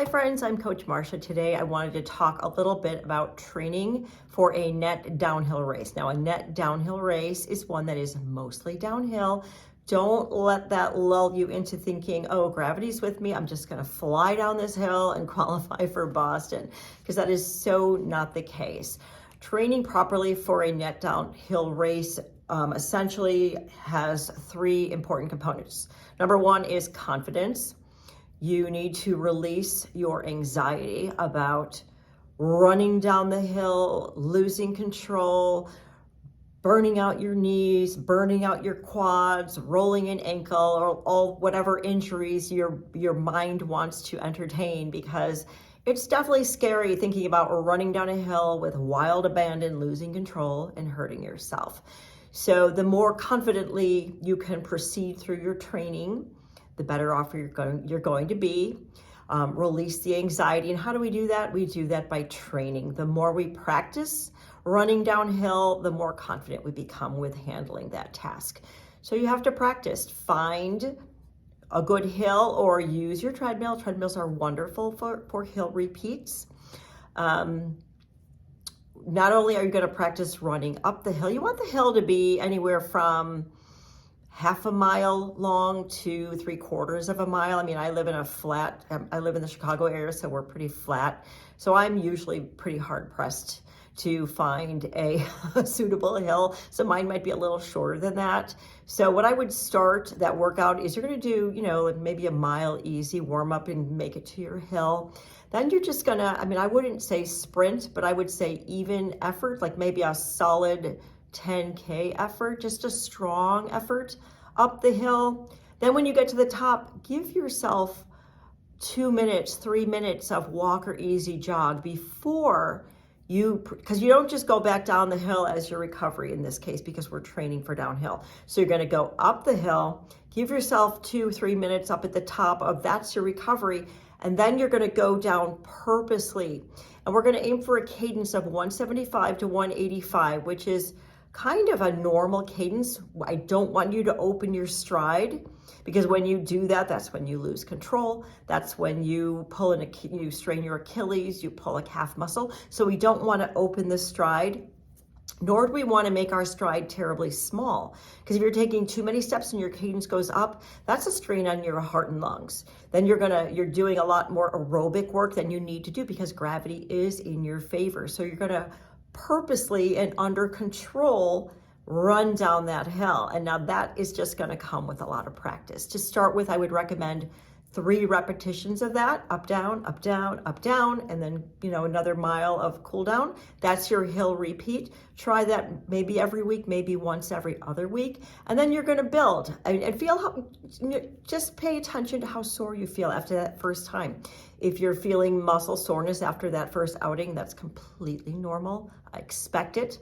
Hi friends, I'm Coach Marcia. Today I wanted to talk a little bit about training for a net downhill race. Now a net downhill race is one that is mostly downhill. Don't let that lull you into thinking, oh, gravity's with me, I'm just gonna fly down this hill and qualify for Boston, because that is so not the case. Training properly for a net downhill race essentially has three important components. Number one is confidence. You need to release your anxiety about running down the hill, losing control, burning out your knees, burning out your quads, rolling an ankle, or all whatever injuries your mind wants to entertain, because it's definitely scary thinking about running down a hill with wild abandon, losing control, and hurting yourself. So the more confidently you can proceed through your training, the better off you're going to be. Release the anxiety. And how do we do that? We do that by training. The more we practice running downhill, the more confident we become with handling that task. So you have to practice. Find a good hill or use your treadmill. Treadmills are wonderful for hill repeats. Not only are you going to practice running up the hill, you want the hill to be anywhere from half a mile long to 3/4 of a mile. I mean, I live in the Chicago area, so we're pretty flat. So I'm usually pretty hard pressed to find a suitable hill. So mine might be a little shorter than that. So what I would start that workout is you're gonna do, maybe a mile easy warm up and make it to your hill. Then you're just gonna, I wouldn't say sprint, but I would say even effort, like maybe a solid 10K effort, just a strong effort up the hill. Then when you get to the top, give yourself 2 minutes, 3 minutes of walk or easy jog before because you don't just go back down the hill as your recovery in this case, because we're training for downhill. So you're gonna go up the hill, give yourself 2-3 minutes up at the top of that's your recovery, and then you're gonna go down purposely. And we're gonna aim for a cadence of 175 to 185, which is kind of a normal cadence. I don't want you to open your stride, because when you do that, that's when you lose control. That's when you you strain your Achilles, you pull a calf muscle. So we don't want to open the stride, nor do we want to make our stride terribly small. Because if you're taking too many steps and your cadence goes up, that's a strain on your heart and lungs. Then you're doing a lot more aerobic work than you need to do, because gravity is in your favor. So you're gonna purposely and under control run down that hill. And now that is just going to come with a lot of practice. To start with, I would recommend 3 repetitions of that, up, down, up, down, up, down, and then, another mile of cool down. That's your hill repeat. Try that maybe every week, maybe once every other week. And then you're going to build and feel just pay attention to how sore you feel after that first time. If you're feeling muscle soreness after that first outing, that's completely normal. I expect it.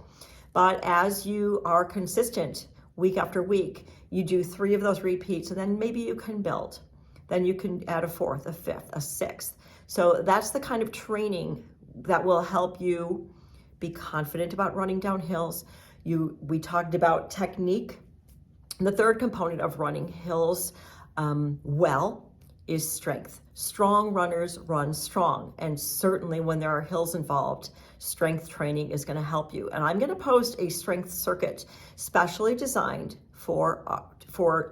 But as you are consistent week after week, you do 3 of those repeats, and then maybe you can build. Then you can add a 4th, a 5th, a 6th. So that's the kind of training that will help you be confident about running down hills. We talked about technique. And the third component of running hills is strength. Strong runners run strong, and certainly when there are hills involved, strength training is going to help you. And I'm going to post a strength circuit specially designed for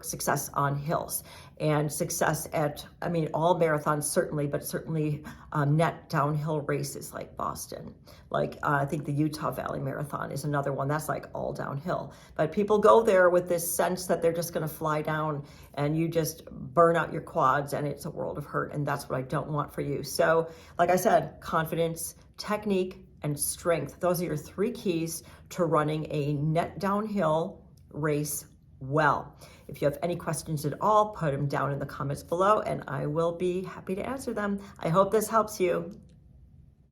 success on hills and success at, all marathons certainly, but certainly net downhill races like Boston. I think the Utah Valley Marathon is another one that's like all downhill. But people go there with this sense that they're just going to fly down and you just burn out your quads, and it's a world of hurt. And that's what I don't want for you. So like I said, confidence, technique, and strength. Those are your 3 keys to running a net downhill race well. If you have any questions at all, put them down in the comments below and I will be happy to answer them. I hope this helps you.